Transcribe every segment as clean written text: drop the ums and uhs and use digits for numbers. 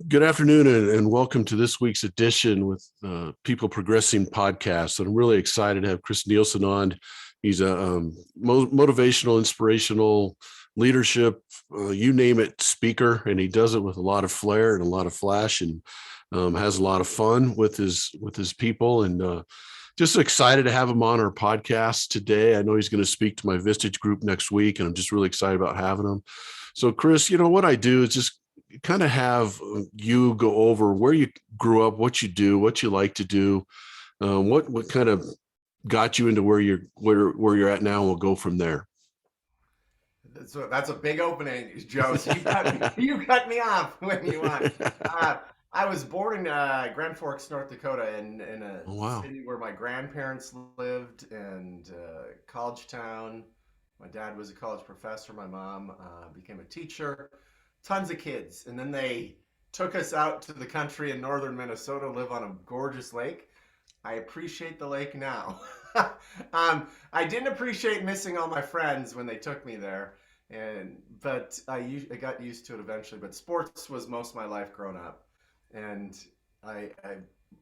Good afternoon and welcome to this week's edition with People Progressing podcast. And I'm really excited to have Chris Nielson on. He's a motivational, inspirational, leadership, you name it, speaker, and he does it with a lot of flair and a lot of flash, and has a lot of fun with his people. And just excited to have him on our podcast today. I know he's going to speak to my Vistage group next week, and I'm just really excited about having him. So, Chris, what I do is just kind of have you go over where you grew up, what you do, what you like to do, what kind of got you into where you're at now, and we'll go from there. So that's a big opening, Joe. So you cut me off when you want. Uh, I was born in Grand Forks, North Dakota, in a Oh, wow. city where my grandparents lived, and college town. My dad was a college professor. My mom became a teacher. Tons of kids, and then they took us out to the country in northern Minnesota, live on a gorgeous lake. I appreciate the lake now. I didn't appreciate missing all my friends when they took me there, but I got used to it eventually. But sports was most of my life growing up, and I, I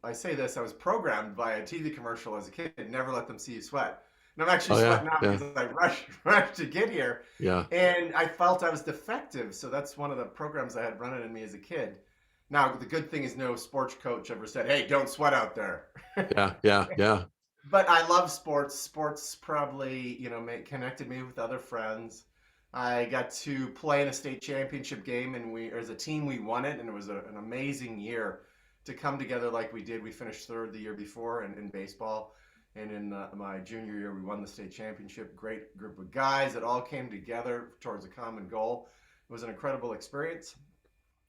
I say this: I was programmed by a TV commercial as a kid. Never let them see you sweat. And I'm actually Oh, yeah, sweating now yeah, because I rushed to get here, yeah, and I felt I was defective. So that's one of the programs I had running in me as a kid. Now the good thing is no sports coach ever said, "Hey, don't sweat out there." yeah, yeah, yeah. But I love sports. Sports probably, connected me with other friends. I got to play in a state championship game, and as a team, we won it, and it was an amazing year to come together like we did. We finished third the year before in baseball, and in my junior year, we won the state championship. Great group of guys that all came together towards a common goal. It was an incredible experience.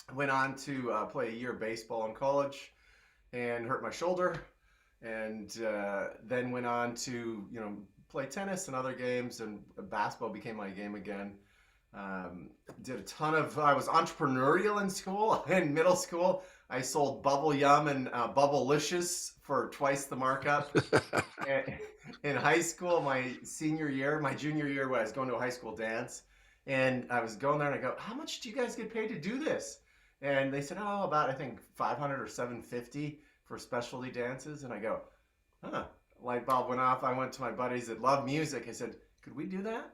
I went on to play a year of baseball in college and hurt my shoulder, and then went on to play tennis and other games, and basketball became my game again. Did a ton of I was entrepreneurial in school. In middle school, I sold bubble yum and bubblelicious for twice the markup. In high school, my junior year, when I was going to a high school dance, and I was going there, and I go, "How much do you guys get paid to do this?" And they said, "Oh, about I think 500 or 750 for specialty dances." And I go, "Huh." Light bulb went off. I went to my buddies that love music. I said, "Could we do that?"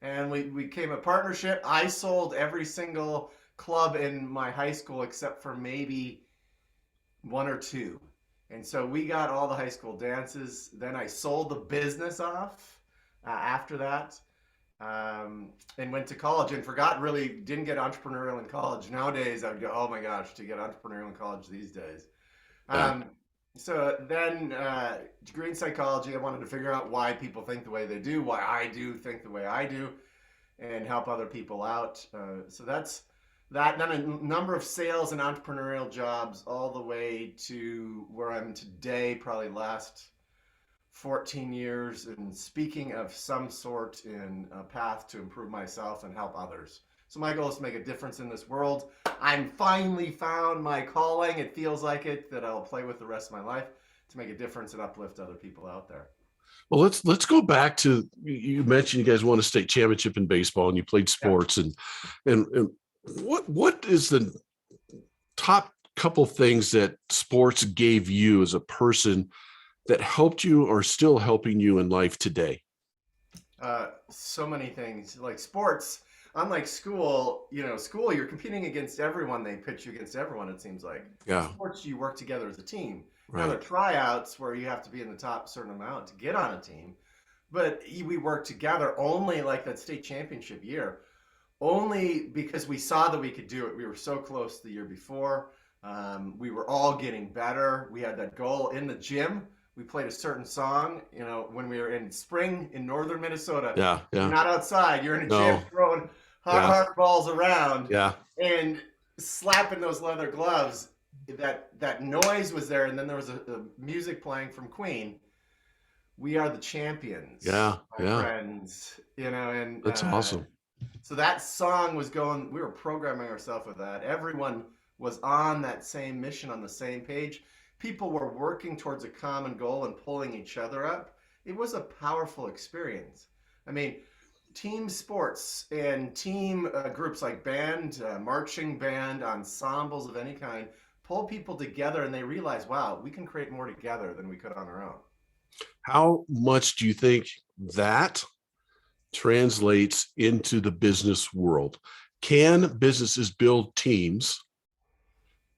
And we became a partnership. I sold every single club in my high school except for maybe one or two. And so we got all the high school dances. Then I sold the business off after that, and went to college and forgot, really didn't get entrepreneurial in college. Nowadays, I would go, oh my gosh, to get entrepreneurial in college these days. Yeah. Um, so then, degree in psychology, I wanted to figure out why people think the way they do, why I do think the way I do, and help other people out. So that's that. Then a number of sales and entrepreneurial jobs, all the way to where I'm today, probably last 14 years in speaking of some sort in a path to improve myself and help others. So my goal is to make a difference in this world. I'm finally found my calling. It feels like it, that I'll play with the rest of my life to make a difference and uplift other people out there. Well, let's go back to you mentioned you guys won a state championship in baseball and you played Yeah. sports, and what is the top couple things that sports gave you as a person that helped you or still helping you in life today? So many things like sports. Unlike school, school you're competing against everyone. They pitch you against everyone. It seems like in Yeah, sports you work together as a team. Now there right. are tryouts where you have to be in the top certain amount to get on a team, but we work together only like that state championship year, only because we saw that we could do it. We were so close the year before. We were all getting better. We had that goal in the gym. We played a certain song, when we were in spring in northern Minnesota. Yeah, You're yeah. not outside. You're in a gym No, throwing hard, yeah, hard balls around yeah, and slapping those leather gloves. That noise was there, and then there was a music playing from Queen. We are the champions, yeah, my yeah. friends. And That's awesome. so that song was going, we were programming ourselves with that. Everyone was on that same mission, on the same page. People were working towards a common goal and pulling each other up. It was a powerful experience. I mean, team sports and team groups like band, marching band, ensembles of any kind pull people together and they realize, wow, we can create more together than we could on our own. How much do you think that translates into the business world? Can businesses build teams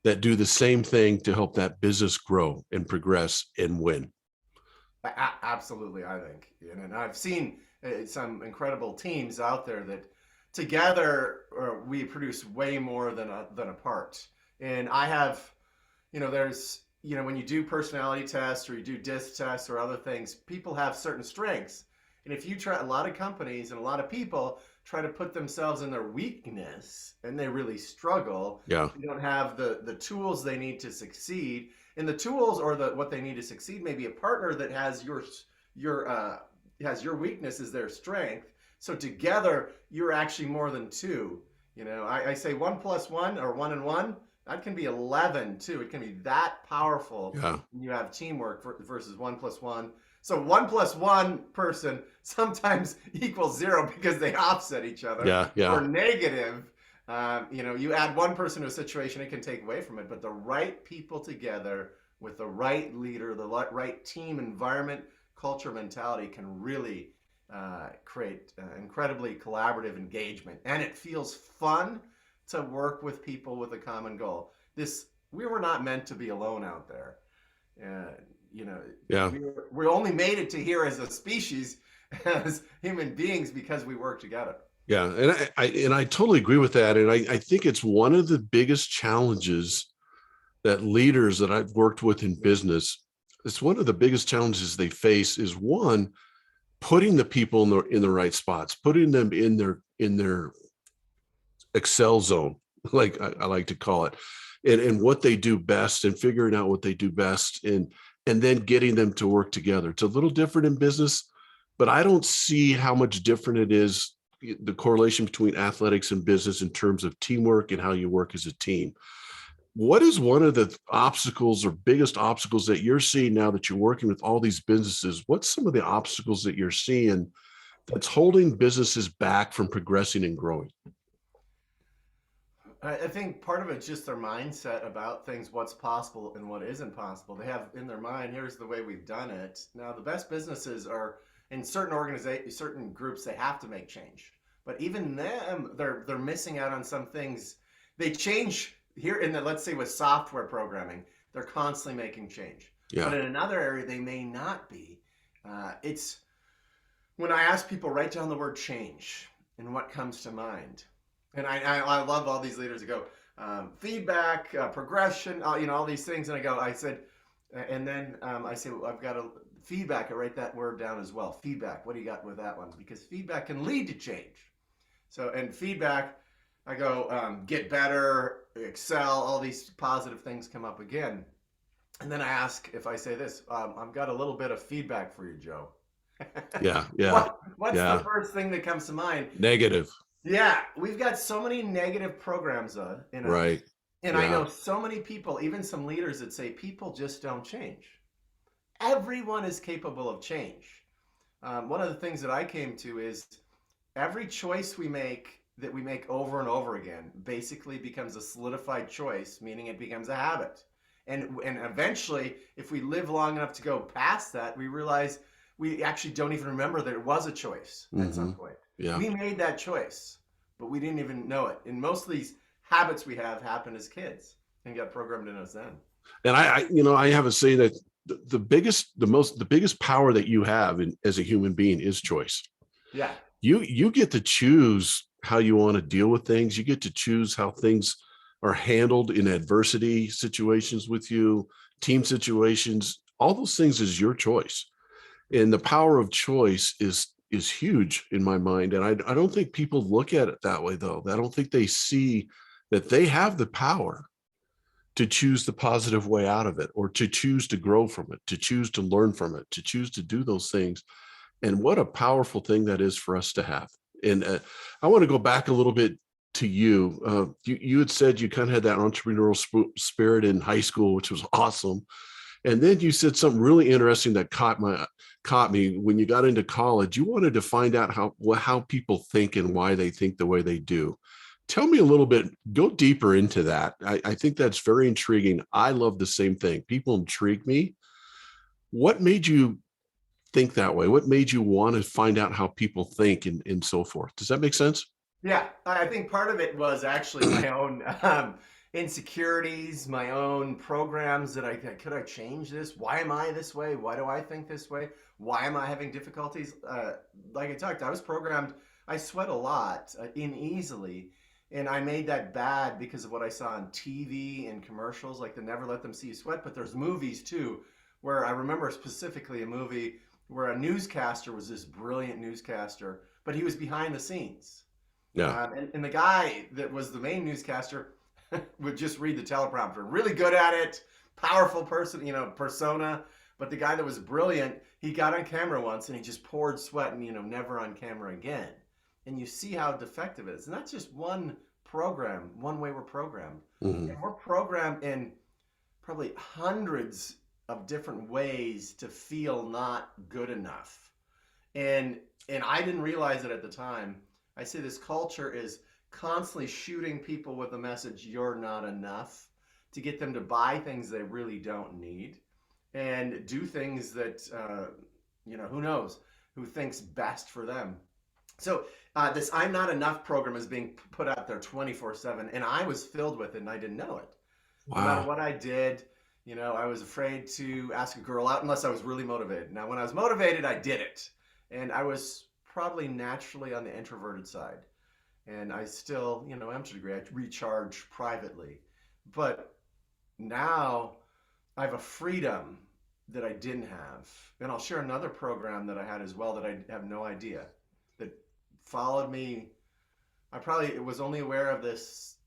that do the same thing to help that business grow and progress and win? Absolutely, I think. And I've seen some incredible teams out there that together we produce way more than apart. And I have, there's, when you do personality tests or you do disc tests or other things, people have certain strengths. And if you try, a lot of companies and a lot of people try to put themselves in their weakness and they really struggle. Yeah. They don't have the tools they need to succeed. And the tools or what they need to succeed may be a partner that has your weakness as their strength. So together you're actually more than two. I say 1+1 or 1 and 1. That can be 11 too. It can be that powerful. Yeah. When you have teamwork versus 1+1. So 1+1 person sometimes equals 0 because they offset each other. Yeah. Yeah. Or negative. You add one person to a situation, it can take away from it. But the right people together with the right leader, the right team environment, culture, mentality can really create incredibly collaborative engagement. And it feels fun to work with people with a common goal. We were not meant to be alone out there. Yeah. We only made it to here as a species, as human beings, because we work together. Yeah. And I totally agree with that. And I think it's one of the biggest challenges that leaders that I've worked with in business, it's one of the biggest challenges they face is one, putting the people in the right spots, putting them in their Excel zone, like I like to call it, and what they do best and figuring out what they do best and then getting them to work together. It's a little different in business, but I don't see how much different it is, the correlation between athletics and business in terms of teamwork and how you work as a team. What is one of the obstacles or biggest obstacles that you're seeing now that you're working with all these businesses? What's some of the obstacles that you're seeing that's holding businesses back from progressing and growing? I think part of it's just their mindset about things, what's possible and what isn't possible. They have in their mind, here's the way we've done it. Now, the best businesses are in certain organizations, certain groups, they have to make change. But even them, they're missing out on some things. They change here let's say with software programming, they're constantly making change. Yeah. But in another area, they may not be. It's when I ask people, write down the word change and what comes to mind. And I love all these leaders that go feedback, progression, all these things. And I said, and then I say, well, I've got a feedback. I write that word down as well. Feedback. What do you got with that one? Because feedback can lead to change. So, and feedback, I go get better, excel, all these positive things come up again. And then I ask if I say this, I've got a little bit of feedback for you, Joe. Yeah. Yeah. What's the first thing that comes to mind? Negative. Yeah, we've got so many negative programs in us. Right. And I know so many people, even some leaders that say people just don't change. Everyone is capable of change. One of the things that I came to is every choice we make that we make over and over again basically becomes a solidified choice, meaning it becomes a habit. And eventually, if we live long enough to go past that, we realize we actually don't even remember that it was a choice at some point. Yeah. We made that choice, but we didn't even know it. And most of these habits we have happen as kids and got programmed in us then. And I have a say that the biggest power that you have as a human being is choice. Yeah. You get to choose how you want to deal with things. You get to choose how things are handled in adversity situations with you, team situations, all those things is your choice. And the power of choice is huge in my mind. And I don't think people look at it that way, though. I don't think they see that they have the power to choose the positive way out of it, or to choose to grow from it, to choose to learn from it, to choose to do those things. And what a powerful thing that is for us to have. And I want to go back a little bit to you. You had said you kind of had that entrepreneurial spirit in high school, which was awesome. And then you said something really interesting that caught me when you got into college. You wanted to find out how people think and why they think the way they do. Tell me a little bit, go deeper into that. I think that's very intriguing. I love the same thing. People intrigue me. What made you think that way? What made you want to find out how people think and so forth? Does that make sense? Yeah, I think part of it was actually my own insecurities, my own programs that could I change this? Why am I this way? Why do I think this way? Why am I having difficulties? Like I talked, I was programmed. I sweat a lot, uneasily, and I made that bad because of what I saw on TV and commercials, like the Never Let Them See You Sweat. But there's movies too, where I remember specifically a movie where a newscaster was this brilliant newscaster, but he was behind the scenes. Yeah. And the guy that was the main newscaster would just read the teleprompter. Really good at it, powerful person, persona. But the guy that was brilliant, he got on camera once and he just poured sweat and, never on camera again. And you see how defective it is. And that's just one program, one way we're programmed. Mhm. And we're programmed in probably hundreds of different ways to feel not good enough. And I didn't realize it at the time. I say this culture is constantly shooting people with the message, you're not enough, to get them to buy things they really don't need and do things that, who knows, who thinks best for them. So this I'm not enough program is being put out there 24/7, and I was filled with it and I didn't know it. No matter Wow. what I did, I was afraid to ask a girl out unless I was really motivated. Now, when I was motivated, I did it. And I was probably naturally on the introverted side. And I still, am to a degree, I recharge privately. But now I have a freedom that I didn't have. And I'll share another program that I had as well that I have no idea that followed me. I probably was only aware of this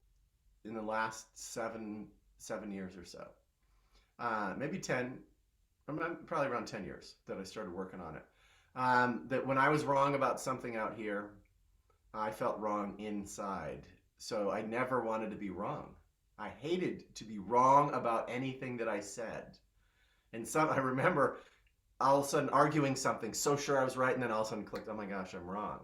in the last seven years or so. Maybe 10, probably around 10 years that I started working on it. That when I was wrong about something out here, I felt wrong inside. So I never wanted to be wrong. I hated to be wrong about anything that I said. And I remember all of a sudden arguing something, so sure I was right, and then all of a sudden clicked, oh my gosh, I'm wrong.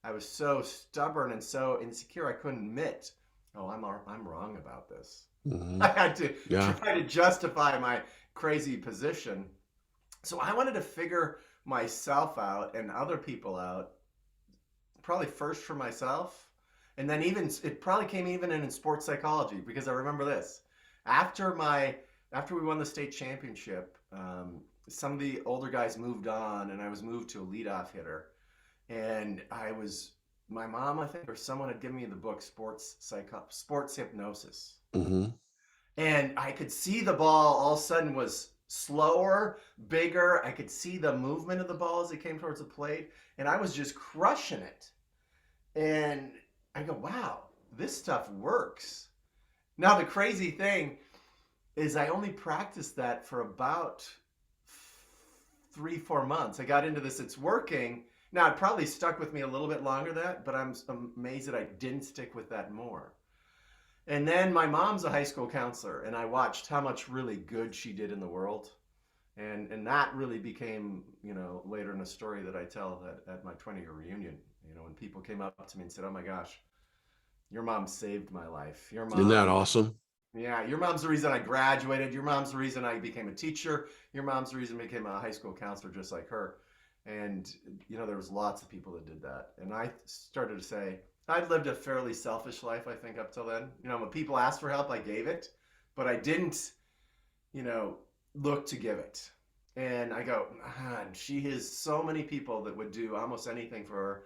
I was so stubborn and so insecure, I couldn't admit, oh, I'm wrong about this. I Mhm. had to Yeah. try to justify my crazy position. So I wanted to figure myself out and other people out, probably first for myself. And then it probably came even in sports psychology, because I remember this. After we won the state championship, some of the older guys moved on and I was moved to a leadoff hitter. And my mom, I think, or someone had given me the book Sports Hypnosis. Hmm. And I could see the ball all of a sudden was slower, bigger. I could see the movement of the ball as it came towards the plate, and I was just crushing it. And I go, wow, this stuff works. Now, the crazy thing is I only practiced that for about 3, 4 months. I got into this, it's working. Now, it probably stuck with me a little bit longer that, but I'm amazed that I didn't stick with that more. And then my mom's a high school counselor, and I watched how much really good she did in the world. And that really became, later in a story that I tell at my 20-year reunion, when people came up to me and said, oh my gosh, your mom saved my life. Isn't that awesome? Yeah, your mom's the reason I graduated. Your mom's the reason I became a teacher. Your mom's the reason I became a high school counselor just like her. And, there was lots of people that did that. And I started to say, I'd lived a fairly selfish life, I think, up till then. When people asked for help, I gave it, but I didn't, look to give it. And I go, man, she has so many people that would do almost anything for her.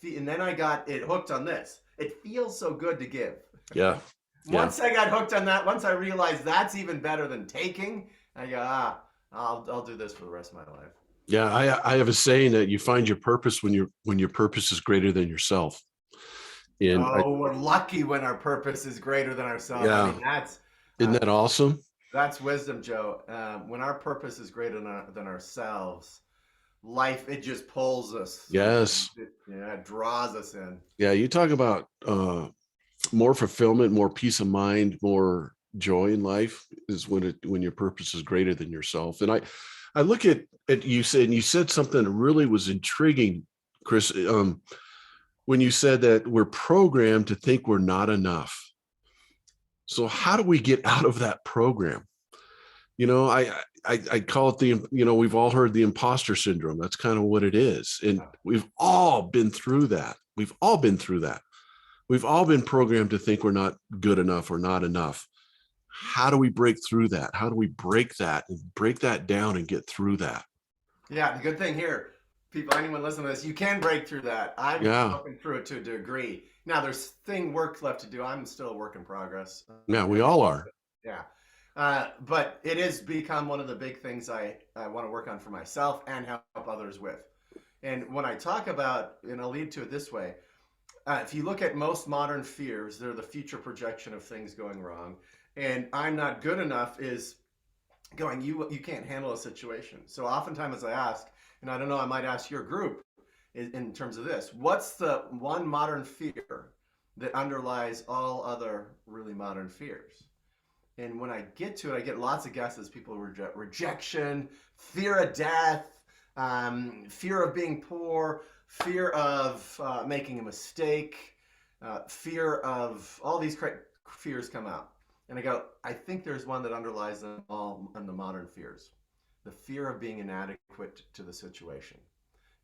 And then I got it hooked on this. It feels so good to give. Yeah. Yeah. Once I got hooked on that, once I realized that's even better than taking, I go, I'll do this for the rest of my life. Yeah. I have a saying that you find your purpose when your purpose is greater than yourself. And Oh, we're lucky when our purpose is greater than ourselves. I yeah, mean, that's isn't uh, that awesome? that's wisdom, Joe. When our purpose is greater than ourselves, life, it just pulls us. Yes. It draws us in. Yeah. You talk about more fulfillment, more peace of mind, more joy in life is when your purpose is greater than yourself. And I look at you said, and you said something that really was intriguing, Chris, when you said that we're programmed to think we're not enough. So how do we get out of that program? You know, I call it we've all heard the imposter syndrome. That's kind of what it is. And we've all been through that. We've all been through that. We've all been programmed to think we're not good enough or not enough. How do we break through that? How do we break that down and get through that? Yeah, the good thing here, people, anyone listening to this, you can break through that. I'm Yeah. broken through it to a degree. Now, there's work left to do. I'm still a work in progress. Yeah, we all are. Yeah. But it has become one of the big things I want to work on for myself and help others with. And when I talk about, and I'll lead to it this way, if you look at most modern fears, they're the future projection of things going wrong. And I'm not good enough is going, you can't handle a situation. So oftentimes I ask, and I don't know, I might ask your group in terms of this, what's the one modern fear that underlies all other really modern fears? And when I get to it, I get lots of guesses. People rejection, fear of death, fear of being poor, fear of making a mistake, fear of all these fears come out. And I go, I think there's one that underlies them all in the modern fears. The fear of being inadequate to the situation.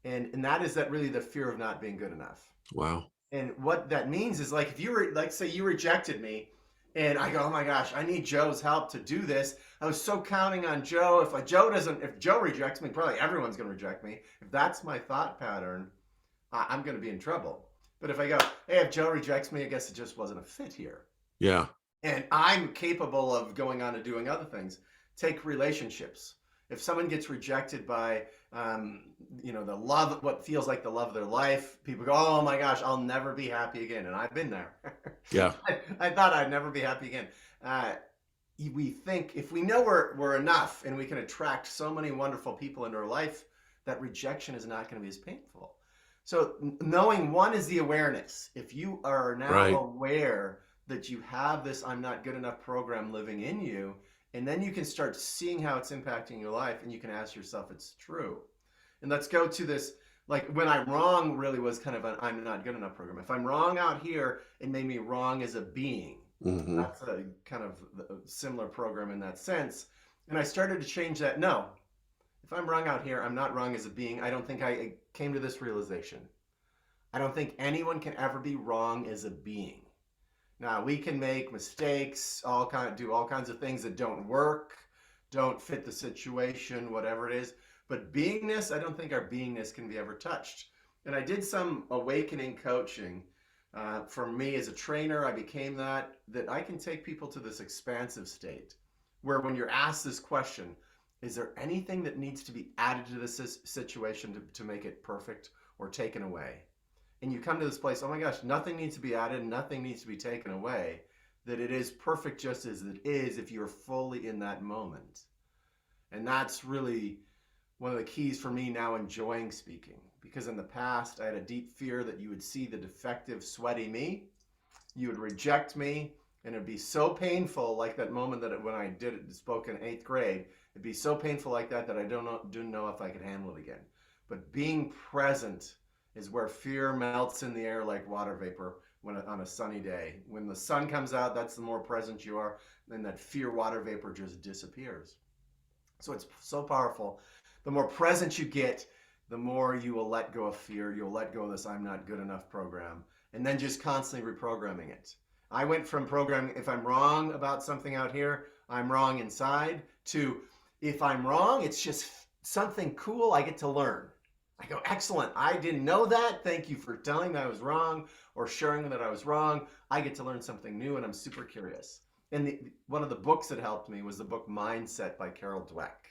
And that is that really the fear of not being good enough. Wow. And what that means is like, if you were, like, say you rejected me, and I go, oh my gosh, I need Joe's help to do this. I was so counting on Joe. If Joe rejects me, probably everyone's going to reject me. If that's my thought pattern, I'm going to be in trouble. But if I go, hey, if Joe rejects me, I guess it just wasn't a fit here. Yeah. And I'm capable of going on and doing other things. Take relationships. If someone gets rejected by, the love, what feels like the love of their life, people go, oh my gosh, I'll never be happy again. And I've been there. Yeah. I thought I'd never be happy again. We think if we know we're enough and we can attract so many wonderful people into our life, that rejection is not going to be as painful. So knowing one is the awareness. If you are now aware that you have this I'm not good enough program living in you, and then you can start seeing how it's impacting your life, and you can ask yourself, it's true. And let's go to this, like when I'm wrong really was kind of an I'm not good enough program. If I'm wrong out here, it made me wrong as a being. Mm-hmm. That's a kind of a similar program in that sense. And I started to change that. No, if I'm wrong out here, I'm not wrong as a being. I don't think I came to this realization. I don't think anyone can ever be wrong as a being. Now, we can make mistakes, do all kinds of things that don't work, don't fit the situation, whatever it is. But beingness, I don't think our beingness can be ever touched. And I did some awakening coaching. For me as a trainer, I became that I can take people to this expansive state where when you're asked this question, is there anything that needs to be added to this situation to make it perfect or taken away? And you come to this place, oh my gosh, nothing needs to be added, nothing needs to be taken away, that it is perfect just as it is if you're fully in that moment. And that's really one of the keys for me now enjoying speaking. Because in the past, I had a deep fear that you would see the defective, sweaty me, you would reject me, and it'd be so painful, like that moment that when I spoke in 8th grade, it'd be so painful like that I didn't know if I could handle it again. But being present is where fear melts in the air like water vapor on a sunny day. When the sun comes out, that's the more present you are, then that fear water vapor just disappears. So it's so powerful. The more present you get, the more you will let go of fear. You'll let go of this I'm not good enough program, and then just constantly reprogramming it. I went from programming, if I'm wrong about something out here, I'm wrong inside, to if I'm wrong, it's just something cool I get to learn. I go, excellent. I didn't know that. Thank you for telling me I was wrong or sharing that I was wrong. I get to learn something new, and I'm super curious. And one of the books that helped me was the book Mindset by Carol Dweck.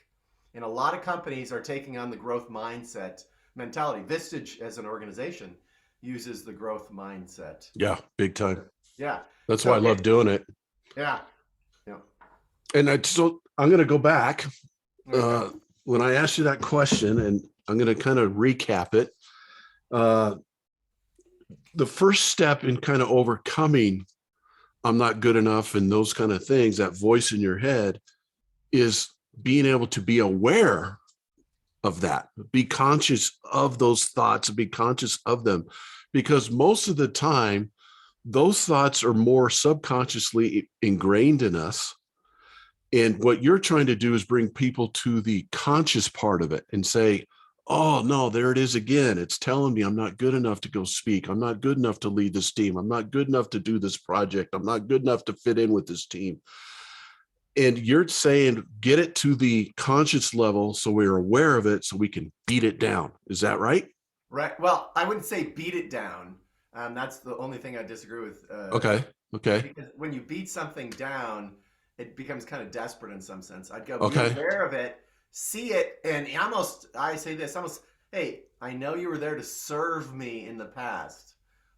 And a lot of companies are taking on the growth mindset mentality. Vistage as an organization uses the growth mindset. Yeah, big time. Yeah. That's why I love doing it. Yeah. Yeah. And I'm going to go back when I asked you that question, and I'm going to kind of recap it. The first step in kind of overcoming I'm not good enough and those kind of things, that voice in your head, is being able to be aware of that, be conscious of those thoughts, be conscious of them, because most of the time, those thoughts are more subconsciously ingrained in us. And what you're trying to do is bring people to the conscious part of it and say, oh, no, there it is again. It's telling me I'm not good enough to go speak. I'm not good enough to lead this team. I'm not good enough to do this project. I'm not good enough to fit in with this team. And you're saying get it to the conscious level so we're aware of it so we can beat it down. Is that right? Right. Well, I wouldn't say beat it down. That's the only thing I disagree with. Okay. Okay. Because when you beat something down, it becomes kind of desperate in some sense. I'd go be Okay. aware of it, see it, and almost, I say this almost, hey, I know you were there to serve me in the past,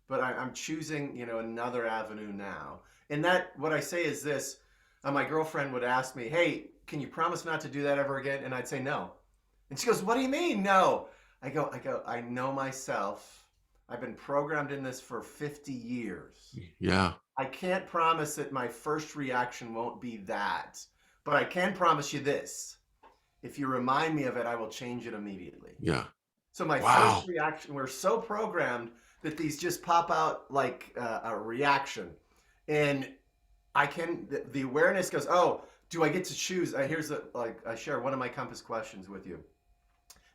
but I'm choosing, another avenue now. And that, what I say is this, my girlfriend would ask me, hey, can you promise not to do that ever again? And I'd say no. And she goes, what do you mean, no? I know myself. I've been programmed in this for 50 years. Yeah. I can't promise that my first reaction won't be that, but I can promise you this. If you remind me of it, I will change it immediately. Yeah. So my Wow. first reaction, we're so programmed that these just pop out like a reaction. And the awareness goes, oh, do I get to choose? I share one of my compass questions with you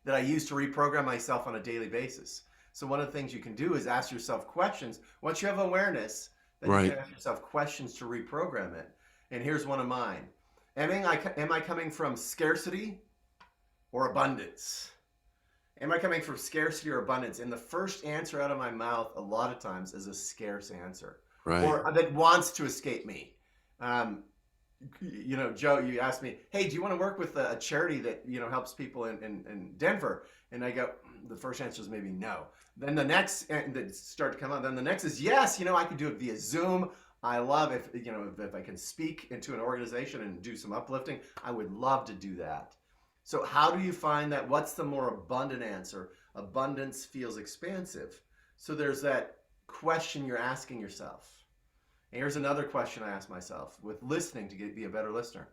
that I use to reprogram myself on a daily basis. So one of the things you can do is ask yourself questions. Once you have awareness, then you Right. can ask yourself questions to reprogram it. And here's one of mine. Am I coming from scarcity or abundance? Am I coming from scarcity or abundance? And the first answer out of my mouth a lot of times is a scarce answer, Right. or that wants to escape me. Joe, you asked me, hey, do you want to work with a charity that, helps people in Denver? And I go, the first answer is maybe no. Then the next, that start to come out, then the next is yes, I could do it via Zoom. I love if I can speak into an organization and do some uplifting, I would love to do that. So how do you find that? What's the more abundant answer? Abundance feels expansive. So there's that question you're asking yourself. And here's another question I ask myself with listening to be a better listener.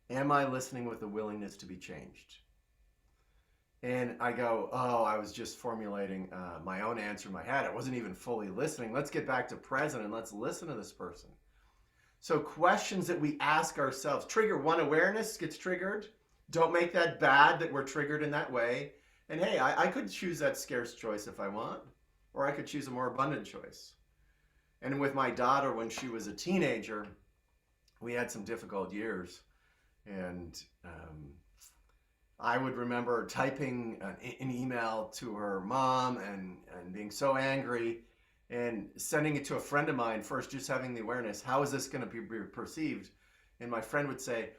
Am I listening with a willingness to be changed? And I go, oh, I was just formulating my own answer in my head. I wasn't even fully listening. Let's get back to present and let's listen to this person. So questions that we ask ourselves trigger one, awareness gets triggered. Don't make that bad that we're triggered in that way. And hey, I could choose that scarce choice if I want, or I could choose a more abundant choice. And with my daughter, when she was a teenager, we had some difficult years. And I would remember typing an email to her mom and being so angry and sending it to a friend of mine first, just having the awareness, how is this going to be perceived? And my friend would say,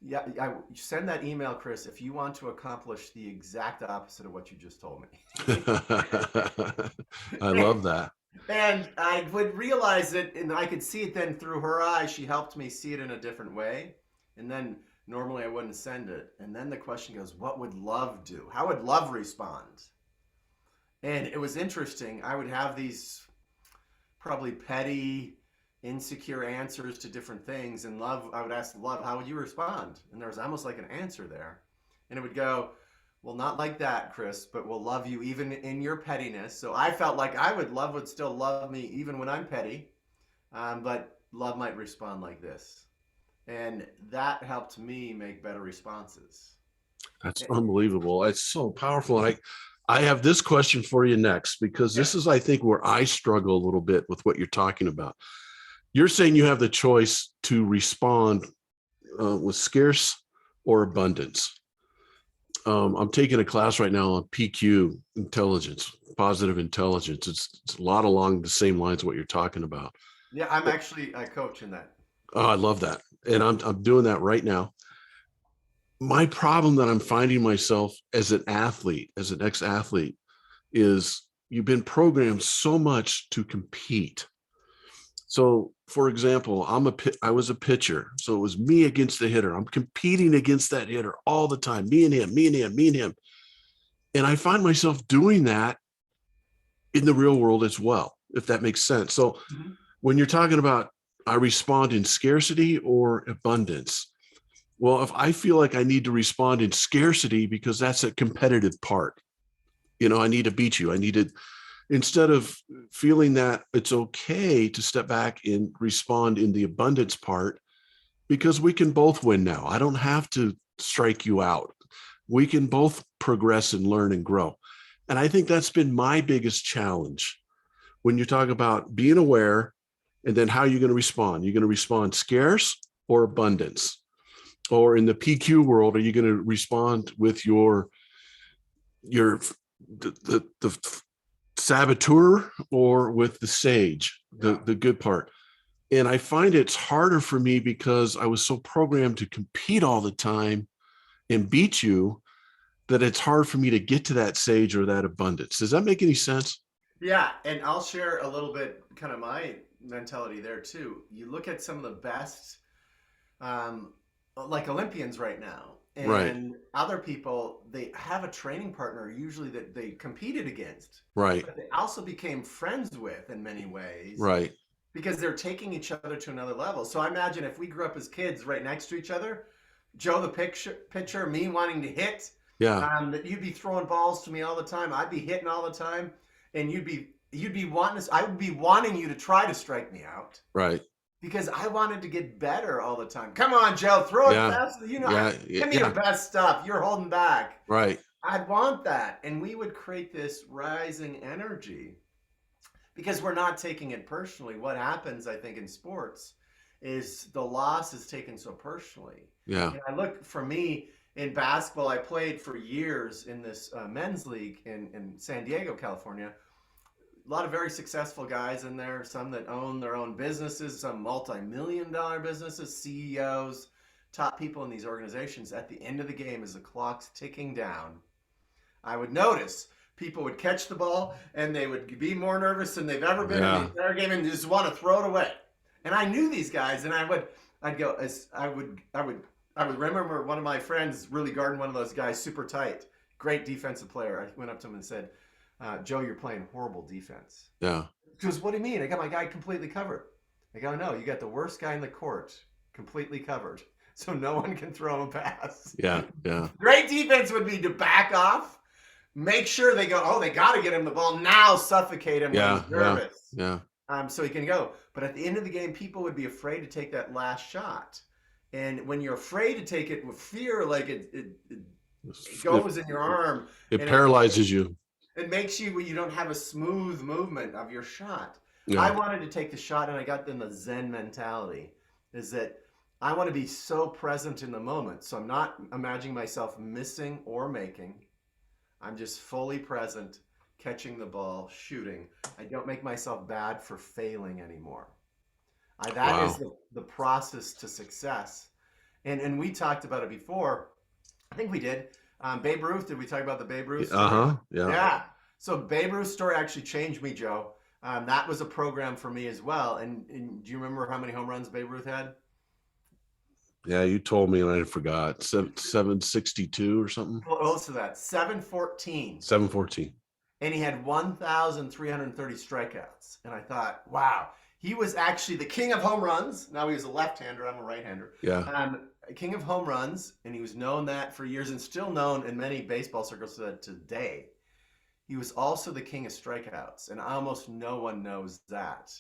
yeah, send that email, Chris, if you want to accomplish the exact opposite of what you just told me. I love that. And I would realize it, and I could see it then through her eyes. She helped me see it in a different way. And then normally I wouldn't send it. And then the question goes, what would love do? How would love respond? And it was interesting. I would have these probably petty, insecure answers to different things. And love, I would ask love, how would you respond? And there was almost like an answer there. And it would go, well, not like that, Chris, but we'll love you even in your pettiness. So I felt like love would still love me even when I'm petty. But love might respond like this. And that helped me make better responses. That's unbelievable. It's so powerful. And I have this question for you next, because this is, I think, where I struggle a little bit with what you're talking about. You're saying you have the choice to respond with scarce or abundance. I'm taking a class right now on PQ intelligence, positive intelligence. It's a lot along the same lines of what you're talking about. Yeah, I'm actually a coach in that. Oh, I love that. And I'm doing that right now. My problem that I'm finding myself as an athlete, as an ex-athlete, is you've been programmed so much to compete. So, for example, I was a pitcher. So it was me against the hitter. I'm competing against that hitter all the time. Me and him, me and him, me and him. And I find myself doing that in the real world as well, if that makes sense. So when you're talking about I respond in scarcity or abundance. Well, if I feel like I need to respond in scarcity because that's a competitive part, I need to beat you. I need to, instead of feeling that it's okay to step back and respond in the abundance part, because we can both win now. I don't have to strike you out. We can both progress and learn and grow. And I think that's been my biggest challenge when you talk about being aware and then how you're going to respond. You're going to respond scarce or abundance. Or in the PQ world, are you going to respond with the saboteur or with the sage, the good part? And I find it's harder for me because I was so programmed to compete all the time and beat you that it's hard for me to get to that sage or that abundance. Does that make any sense? Yeah, and I'll share a little bit kind of my mentality there too. You look at some of the best, um, like Olympians right now, Right, and other people, they have a training partner usually that they competed against, right, but they also became friends with in many ways right. because they're taking each other to another level. So I imagine if we grew up as kids right next to each other, Joe the pitcher, me wanting to hit, Yeah, that you'd be throwing balls to me all the time. I'd be hitting all the time, and you'd be wanting us. I would be wanting you to try to strike me out right. because I wanted to get better all the time. Come on, Joe, throw it Yeah, fast. yeah, Give me your yeah, best stuff. You're holding back. right. I'd want that, and we would create this rising energy because we're not taking it personally. What happens, I think, in sports is the loss is taken so personally. Yeah, And I look for me in basketball, I played for years in this men's league in San Diego, California. A lot of very successful guys in there, some that own their own businesses, some multi-million dollar businesses, CEOs, top people in these organizations. At the end of the game, as the clock's ticking down, I would notice people would catch the ball and they would be more nervous than they've ever been in the yeah, entire game and just want to throw it away. And I knew these guys, and I'd go as I would remember one of my friends really guarding one of those guys super tight, great defensive player. I went up to him and said, "Joe, you're playing horrible defense." yeah, He goes, "What do you mean? I got my guy completely covered." I go, "No, you got the worst guy in the court completely covered, so no one can throw him a pass." yeah, yeah, Great defense would be to back off, make sure they go, oh, they got to get him the ball now, suffocate him when yeah, he's yeah, nervous, yeah. so he can go. But at the end of the game, people would be afraid to take that last shot. And when you're afraid to take it with fear, like it It, goes in your arm it and paralyzes you. it makes you don't have a smooth movement of your shot. I Yeah, wanted to take the shot and I got in the Zen mentality is that I want to be so present in the moment. So I'm not imagining myself missing or making. I'm just fully present, catching the ball, shooting. I don't make myself bad for failing anymore. That is wow. the process to success. And we talked about it before. I think we did. Babe Ruth, did we talk about the Babe Ruth story? Uh-huh, yeah. Yeah. So Babe Ruth's story actually changed me, Joe. That was a program for me as well. And do you remember how many home runs Babe Ruth had? Yeah, you told me and I forgot. 762 or something. Close to that, 714. 714. And he had 1,330 strikeouts. And I thought, wow, he was actually the king of home runs. Now he was a left-hander. I'm a right-hander. Yeah, King of home runs, and he was known that for years, and still known in many baseball circles today. He was also the king of strikeouts, and almost no one knows that.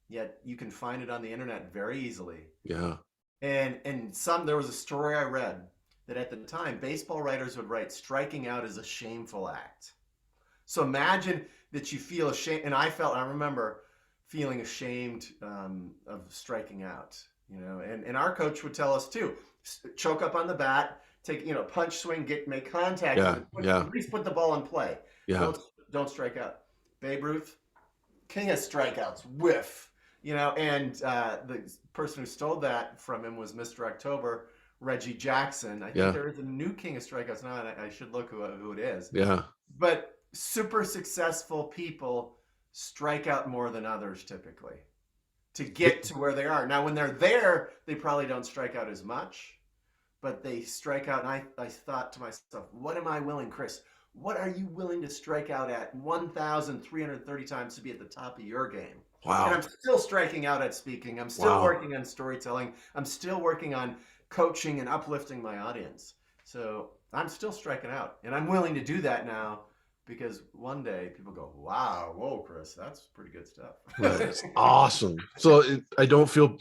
Yet you can find it on the internet very easily. yeah, And there was a story I read that at the time baseball writers would write striking out as a shameful act. So imagine that you feel ashamed, and I remember feeling ashamed of striking out, and our coach would tell us too, choke up on the bat, take, punch, swing, make contact, yeah, yeah, at least put the ball in play. yeah, Don't strike out. Babe Ruth, king of strikeouts, whiff, and the person who stole that from him was Mr. October, Reggie Jackson. I think yeah, there is a new king of strikeouts now, and I should look who it is. yeah, But super successful people strike out more than others typically to get to where they are. Now, when they're there, they probably don't strike out as much, but they strike out. And I thought to myself, what am I willing, Chris? What are you willing to strike out at 1,330 times to be at the top of your game? And Wow. I'm still striking out at speaking. I'm still Wow. working on storytelling. I'm still working on coaching and uplifting my audience. So I'm still striking out. And I'm willing to do that now because one day people go, wow, whoa, Chris, that's pretty good stuff. That's awesome. So I don't feel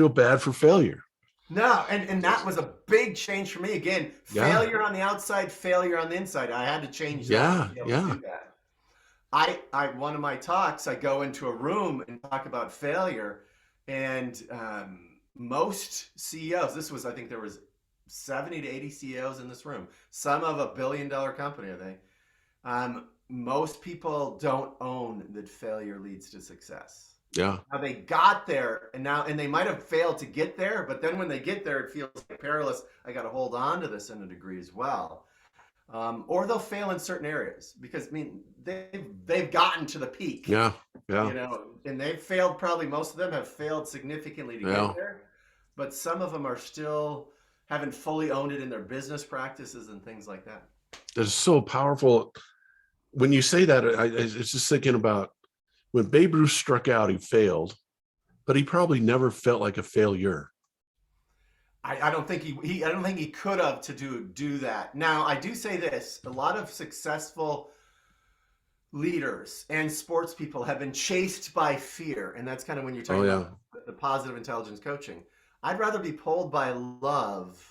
bad for failure. No, and that was a big change for me. Again, Yeah. failure on the outside, failure on the inside. I had to change that to Yeah. be able to Yeah. do that. One of my talks, I go into a room and talk about failure, and most CEOs, this was, I think there was 70 to 80 CEOs in this room, some of $1 billion company, I think. Most people don't own that failure leads to success. Yeah. Now they got there, and they might have failed to get there, but then when they get there, it feels like perilous. I got to hold on to this in a degree as well. Or they'll fail in certain areas because I mean they've gotten to the peak, Yeah. Yeah. and they've failed. Probably most of them have failed significantly to Yeah. get there, but some of them are still haven't fully owned it in their business practices and things like that. That is so powerful. When you say that, it's just thinking about when Babe Ruth struck out, he failed, but he probably never felt like a failure. I don't think I don't think he could have to do that. Now I do say this: a lot of successful leaders and sports people have been chased by fear, and that's kind of when you're Oh talking yeah. about the positive intelligence coaching. I'd rather be pulled by love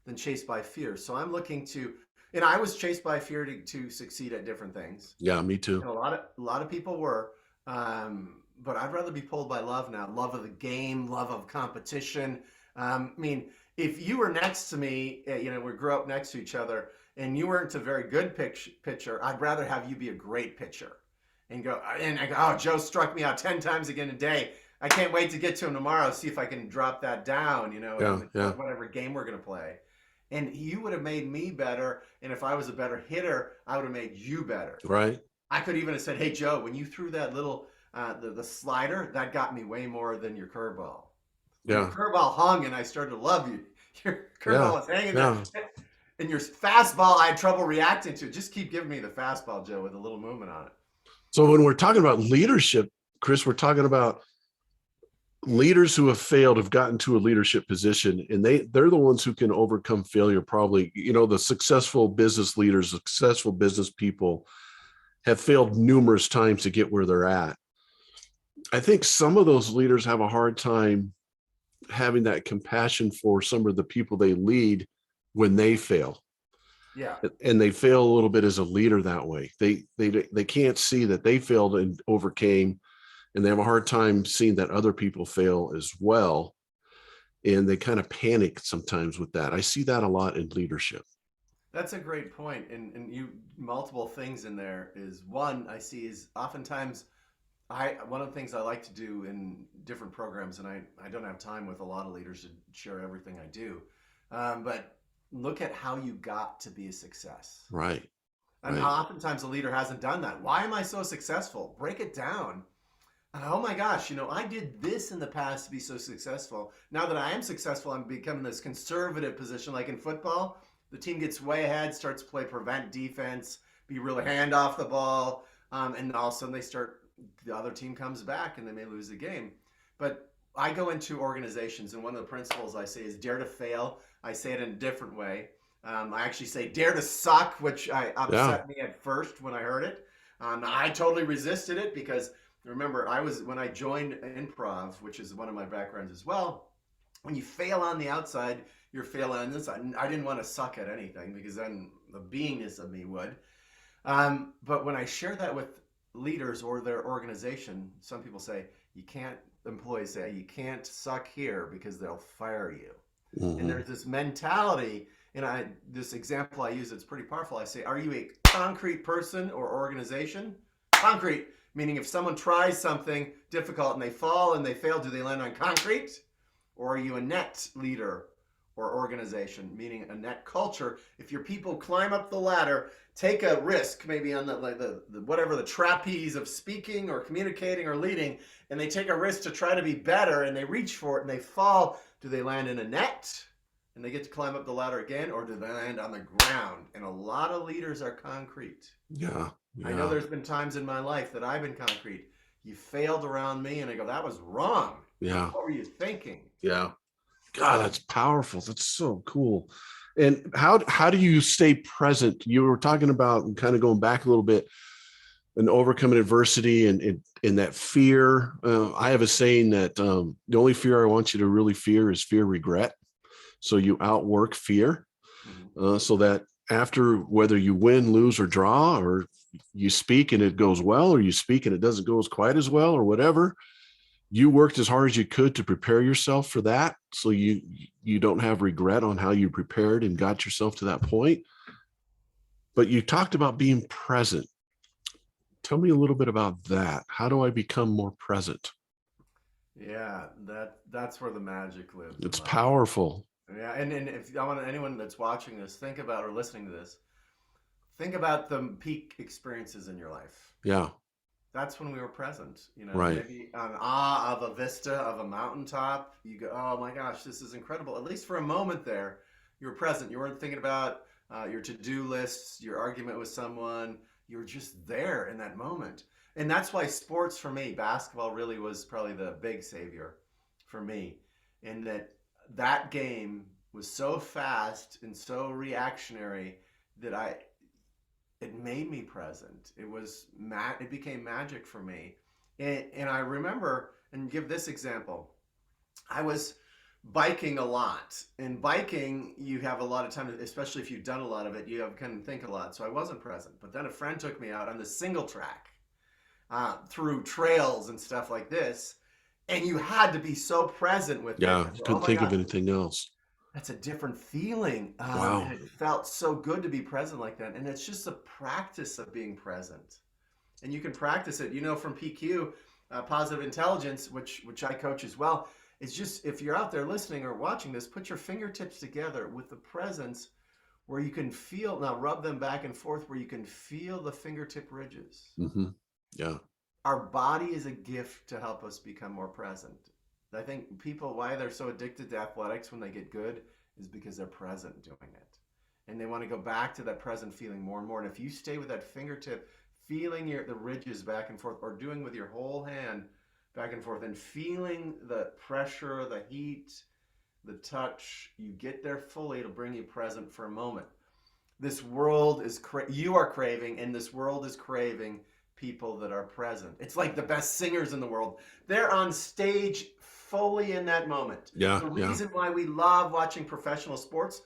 than chased by fear. So I'm looking to, and I was chased by fear to succeed at different things, Yeah, me too. and a lot of people were. But I'd rather be pulled by love now, love of the game, love of competition. I mean, if you were next to me, we grew up next to each other, and you weren't a very good pitcher, I'd rather have you be a great pitcher. And I go, oh, Joe struck me out 10 times again a day. I can't wait to get to him tomorrow, see if I can drop that down, Yeah. in Yeah. whatever game we're going to play. And you would have made me better. And if I was a better hitter, I would have made you better. Right. I could even have said, hey, Joe, when you threw that little, the slider, that got me way more than your curveball. When your Yeah. curveball hung and I started to love you, your curveball Yeah. was hanging there. Yeah. And your fastball, I had trouble reacting to. Just keep giving me the fastball, Joe, with a little movement on it. So when we're talking about leadership, Chris, we're talking about leaders who have failed, have gotten to a leadership position, and they're the ones who can overcome failure. Probably, the successful business leaders, successful business people have failed numerous times to get where they're at. I think some of those leaders have a hard time having that compassion for some of the people they lead when they fail. Yeah. And they fail a little bit as a leader that way. They can't see that they failed and overcame, and they have a hard time seeing that other people fail as well. And they kind of panic sometimes with that. I see that a lot in leadership. That's a great point. And you multiple things in there is one I see is oftentimes one of the things I like to do in different programs, and I don't have time with a lot of leaders to share everything I do, but look at how you got to be a success. Right. And Right. oftentimes a leader hasn't done that. Why am I so successful? Break it down. Oh my gosh, I did this in the past to be so successful. Now that I am successful, I'm becoming this conservative position. Like in football, the team gets way ahead, starts to play prevent defense, be really hand off the ball, and all of a sudden the other team comes back and they may lose the game. But I go into organizations, and one of the principles I say is dare to fail. I say it in a different way. I actually say dare to suck, which upset me at first when I heard it. I totally resisted it because remember, when I joined improv, which is one of my backgrounds as well, when you fail on the outside, you're failing on this side. I didn't want to suck at anything because then the beingness of me would. But when I share that with leaders or their organization, some people say, employees say, you can't suck here because they'll fire you. Mm-hmm. And there's this mentality, and this example I use, it's pretty powerful. I say, are you a concrete person or organization? Concrete. Meaning if someone tries something difficult and they fall and they fail, do they land on concrete? Or are you a net leader or organization, meaning a net culture? If your people climb up the ladder, take a risk maybe on the trapeze of speaking or communicating or leading, and they take a risk to try to be better and they reach for it and they fall, do they land in a net and they get to climb up the ladder again, or do they land on the ground? And a lot of leaders are concrete. Yeah. I know there's been times in my life that I've been concrete. You failed around me. And I go, that was wrong. Yeah. What were you thinking? Yeah. God, that's powerful. That's so cool. And how do you stay present? You were talking about kind of going back a little bit and overcoming adversity and that fear. I have a saying that the only fear I want you to really fear is fear regret. So you outwork fear Mhm. so that after, whether you win, lose, or draw, or you speak and it goes well, or you speak and it doesn't go as quite as well, or whatever, you worked as hard as you could to prepare yourself for that. So you don't have regret on how you prepared and got yourself to that point. But you talked about being present. Tell me a little bit about that. How do I become more present? Yeah, that's where the magic lives in It's my life. powerful. Yeah, and if I want anyone that's watching this, think about or listening to this, think about the peak experiences in your life. Yeah, That's when we were present. right. Maybe an awe of a vista of a mountaintop. You go, oh my gosh, this is incredible. At least for a moment there, you were present. You weren't thinking about your to-do lists, your argument with someone. You were just there in that moment. And that's why sports for me, basketball really was probably the big savior for me, in that game was so fast and so reactionary that it made me present. It became magic for me. And I remember, and give this example. I was biking a lot. And biking, you have a lot of time, especially if you've done a lot of it, you have kind of think a lot. So I wasn't present. But then a friend took me out on the single track through trails and stuff like this. And you had to be so present with it. Yeah, I thought, oh couldn't my think of gosh, anything else. that's a different feeling. And Wow. it felt so good to be present like that. And it's just a practice of being present. And you can practice it, from PQ, positive intelligence, which I coach as well. It's just, if you're out there listening or watching this, put your fingertips together with the presence where you can feel, now rub them back and forth where you can feel the fingertip ridges. Hmm. Yeah. Our body is a gift to help us become more present. I think people, why they're so addicted to athletics when they get good is because they're present doing it. And they want to go back to that present feeling more and more. And if you stay with that fingertip, feeling the ridges back and forth, or doing with your whole hand back and forth, and feeling the pressure, the heat, the touch, you get there fully, it'll bring you present for a moment. This world is, you are craving, and this world is craving people that are present. It's like the best singers in the world. They're on stage fully in that moment. Yeah. The Yeah. reason why we love watching professional sports,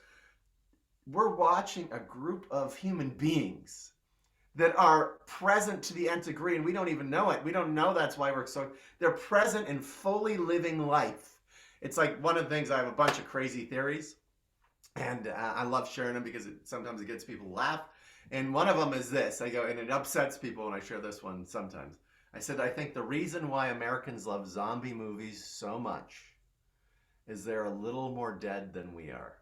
we're watching a group of human beings that are present to the nth degree, and we don't even know it. We don't know that's why we're so. They're present and fully living life. It's like one of the things. I have a bunch of crazy theories, and I love sharing them because sometimes it gets people to laugh. And one of them is this. I go, and it upsets people when I share this one sometimes. I said, I think the reason why Americans love zombie movies so much is they're a little more dead than we are.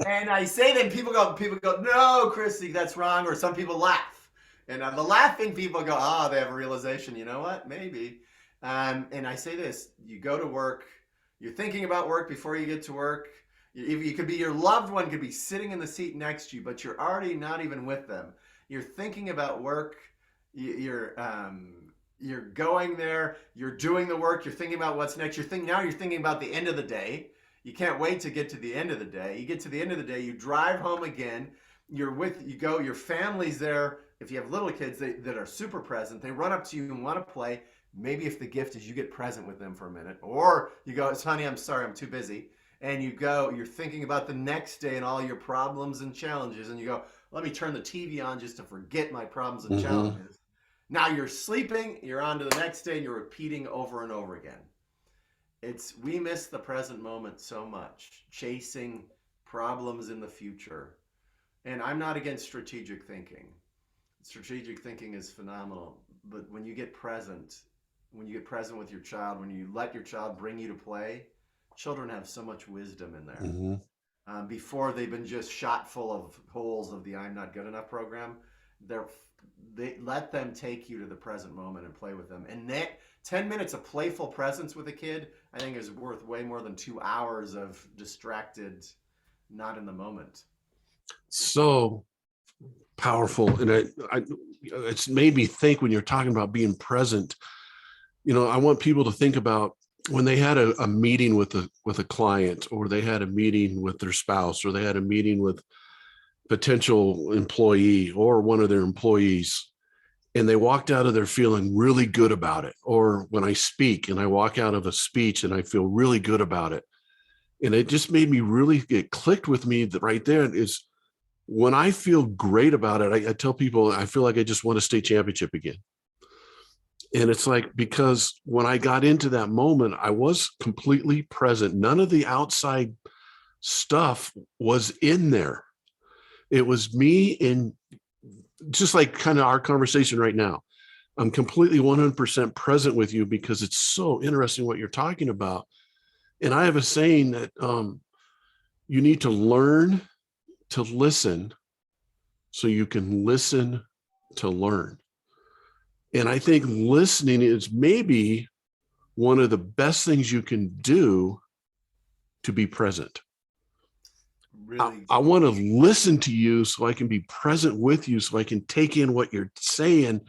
And I say that, and people go, no, Christy, that's wrong. Or some people laugh. And the laughing people go, they have a realization. You know what? Maybe. And I say this, you go to work, you're thinking about work before you get to work. You could be, your loved one could be sitting in the seat next to you, but you're already not even with them. You're thinking about work. You're going there. You're doing the work. You're thinking about what's next. Now you're thinking about the end of the day. You can't wait to get to the end of the day. You get to the end of the day. You drive home again. Your family's there. If you have little kids that are super present, they run up to you and want to play. Maybe if the gift is you get present with them for a minute, or you go, honey, I'm sorry, I'm too busy. And you're thinking about the next day and all your problems and challenges. And you go, let me turn the TV on just to forget my problems and Hmm. challenges. Now you're sleeping, you're on to the next day, and you're repeating over and over again. We miss the present moment so much, chasing problems in the future. And I'm not against strategic thinking. Strategic thinking is phenomenal, but when you get present with your child, when you let your child bring you to play, children have so much wisdom in there. Hmm. Before they've been just shot full of holes of the "I'm not good enough" program, they're they let them take you to the present moment and play with them. And that 10 minutes of playful presence with a kid, I think, is worth way more than 2 hours of distracted, not in the moment. So Powerful. And it's made me think when you're talking about being present, I want people to think about when they had a meeting with a client, or they had a meeting with their spouse, or they had a meeting with potential employee or one of their employees, and they walked out of there feeling really good about it. Or when I speak and I walk out of a speech and I feel really good about it. And it just made me really, it clicked with me that right there is when I feel great about it. I tell people, I feel like I just won a state championship again. And it's like, because when I got into that moment, I was completely present. None of the outside stuff was in there. It was me, and just like kind of our conversation right now. I'm completely 100% present with you because it's so interesting what you're talking about. And I have a saying that you need to learn to listen so you can listen to learn. And I think listening is maybe one of the best things you can do to be present. Really, I want to listen to you so I can be present with you, so I can take in what you're saying,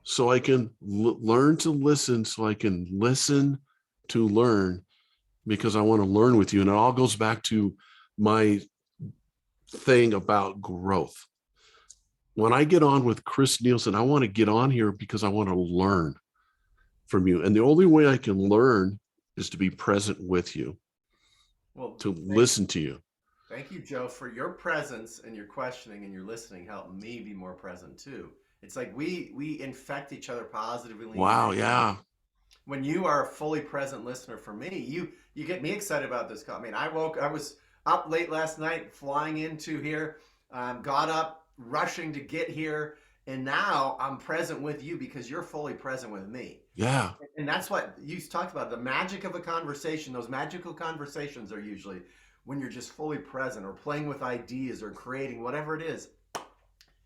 so I can learn to listen, so I can listen to learn, because I want to learn with you. And it all goes back to my thing about growth. When I get on with Chris Nielson, I want to get on here because I want to learn from you. And the only way I can learn is to be present with you, well, to listen to you. thank you, Joe, for your presence and your questioning and your listening helped me be more present too. It's like we infect each other positively and Wow. negatively. Yeah. When you are a fully present listener for me, you get me excited about this call. I mean, I was up late last night flying into here, got up rushing to get here, and now I'm present with you because you're fully present with me. Yeah. And that's what you talked about, the magic of a conversation. Those magical conversations are usually when you're just fully present or playing with ideas or creating whatever it is.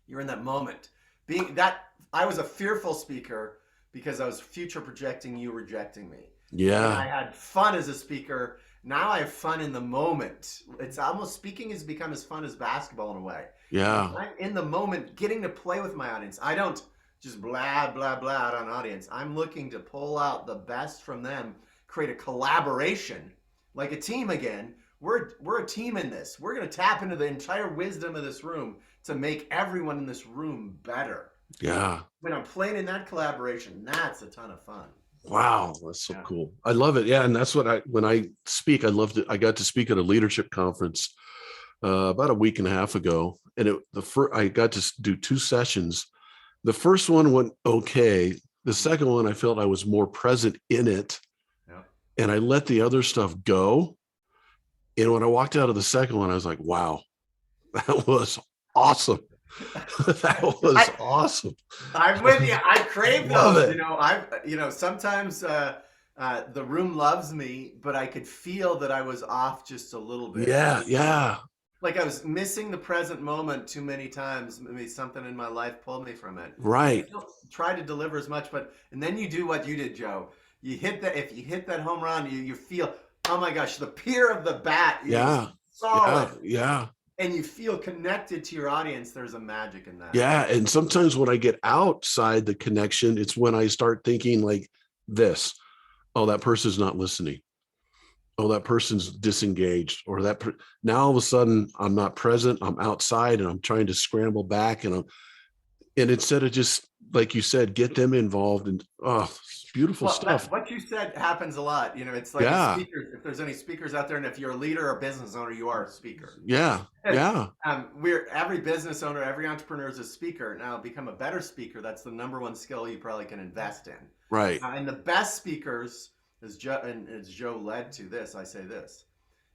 You're in that moment. Being that I was a fearful speaker because I was future projecting you rejecting me. And I Yeah. had fun as a speaker. Now I have fun in the moment. It's almost speaking has become as fun as basketball in a way. Because Yeah. I'm in the moment getting to play with my audience. I don't just blah, blah, blah out on an audience. I'm looking to pull out the best from them, create a collaboration like a team again. We're a team in this. We're going to tap into the entire wisdom of this room to make everyone in this room better. Yeah. When I'm playing in that collaboration, that's a ton of fun. Wow, that's so Yeah. cool. I love it. Yeah, and that's what when I speak, I loved it. I got to speak at a leadership conference about a week and a half ago, and I got to do two sessions. The first one went okay. The second one, I felt I was more present in it, Yeah. and I let the other stuff go. And when I walked out of the second one, I was like, "Wow, that was awesome! That was I, awesome! I'm with you. I crave Love those. it! Sometimes the room loves me, but I could feel that I was off just a little bit. Yeah, yeah, Like I was missing the present moment too many times. Maybe something in my life pulled me from it. I right, still try to deliver as much, and then you do what you did, Joe. If you hit that home run, you feel, oh my gosh, the peer of the bat is yeah, solid, yeah, yeah." and you feel connected to your audience. There's a magic in that. Yeah. And sometimes when I get outside the connection, it's when I start thinking like this: oh, that person's not listening. Oh, that person's disengaged. Or now all of a sudden I'm not present. I'm outside and I'm trying to scramble back. And instead of just, like you said, get them involved, and oh, beautiful Well, stuff. what you said happens a lot. It's like a Yeah. speaker. If there's any speakers out there, and if you're a leader or business owner, you are a speaker. Yeah. Yeah. We're every business owner, every entrepreneur is a speaker. Now, become a better speaker. That's the number one skill you probably can invest in. Right. And the best speakers, as Joe led to this, I say this: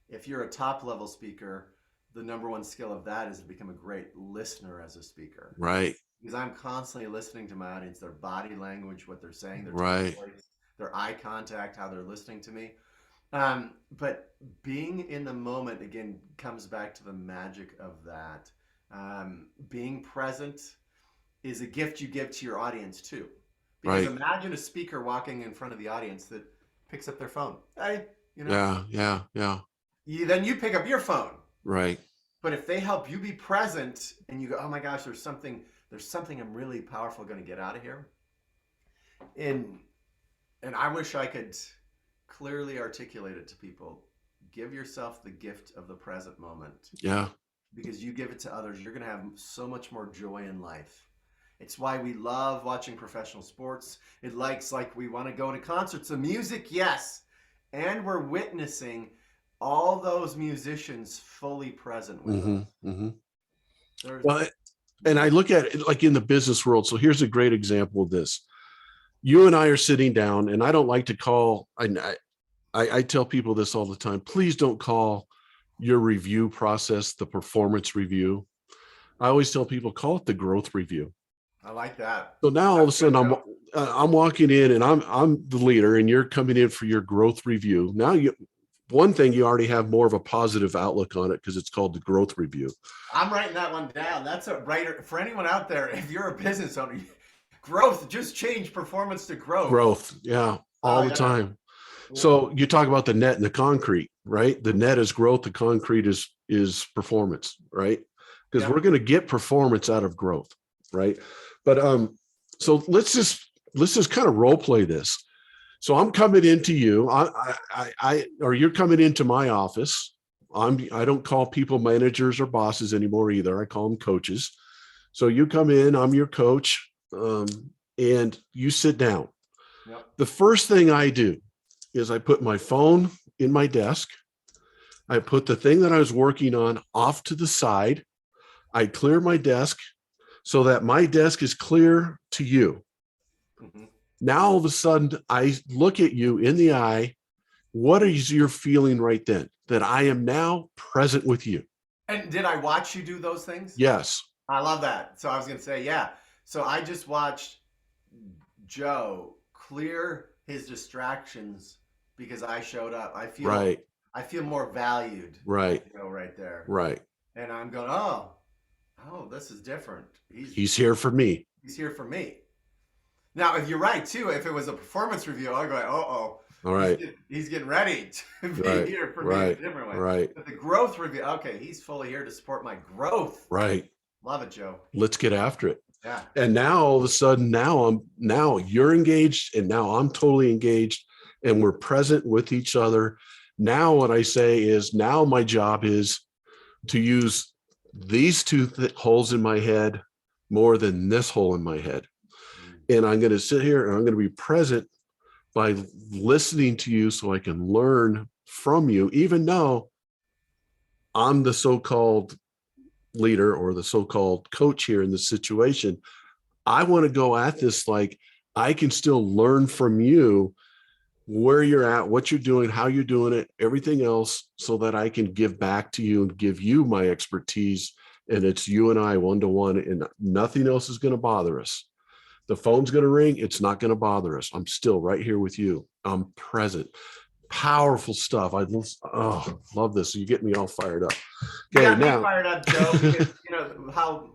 if you're a top level speaker, the number one skill of that is to become a great listener as a speaker. Right. Because I'm constantly listening to my audience, their body language, what they're saying, their tone of Right. voice, their eye contact, how they're listening to me. But being in the moment again comes back to the magic of that. Being present is a gift you give to your audience too. Because Right. imagine a speaker walking in front of the audience that picks up their phone. Hey, Yeah. Yeah. Yeah. then you pick up your phone. Right. But if they help you be present and you go, oh my gosh, there's something I'm really powerful going to get out of here. And I wish I could clearly articulate it to people. Give yourself the gift of the present moment, Yeah. because you give it to others, you're going to have so much more joy in life. It's why we love watching professional sports. Like we want to go to concerts. The music, yes. And we're witnessing all those musicians fully present with us. Well, and I look at it like in the business world. So here's a great example of this. You and I are sitting down, and I don't like to call, I tell people this all the time. Please don't call your review process the performance review. I always tell people, call it the growth review. I like that. So now all of a sudden I'm walking in and I'm the leader, and you're coming in for your growth review. Now one thing, you already have more of a positive outlook on it because it's called the growth review. I'm writing that one down. That's a writer for anyone out there. If you're a business owner, growth, just change performance to growth. Growth. Yeah. All the time. So you talk about the net and the concrete, right? The net is growth. The concrete is performance, right? Because we're going to get performance out of growth, right? But so let's just kind of role play this. So I'm coming into you, or you're coming into my office. I don't call people managers or bosses anymore either. I call them coaches. So you come in, I'm your coach, and you sit down. Yep. The first thing I do is I put my phone in my desk. I put the thing that I was working on off to the side. I clear my desk so that my desk is clear to you. Now, all of a sudden, I look at you in the eye. What is your feeling right then? That I am now present with you. And did I watch you do those things? Yes. I love that. So I was going to say, yeah. So I just watched Joe clear his distractions because I showed up. I feel more valued. Right. You know, right there. Right. And I'm going, oh, this is different. He's here for me. He's here for me. Now, if you're right too, if it was a performance review, I'd go, all right, he's getting ready to be here for me in a different way. Right. But the growth review, okay, he's fully here to support my growth. Right. Love it, Joe. Let's get after it. Yeah. And now all of a sudden, now you're engaged, and now I'm totally engaged, and we're present with each other. Now what I say is, now my job is to use these two holes in my head more than this hole in my head. And I'm going to sit here and I'm going to be present by listening to you so I can learn from you, even though I'm the so-called leader or the so-called coach here in this situation. I want to go at this like I can still learn from you where you're at, what you're doing, how you're doing it, everything else, so that I can give back to you and give you my expertise. And it's you and I one-to-one, and nothing else is going to bother us. The phone's going to ring. It's not going to bother us. I'm still right here with you. I'm present. Powerful stuff. Love this. You get me all fired up. Okay, you got me fired up, Joe, because you know how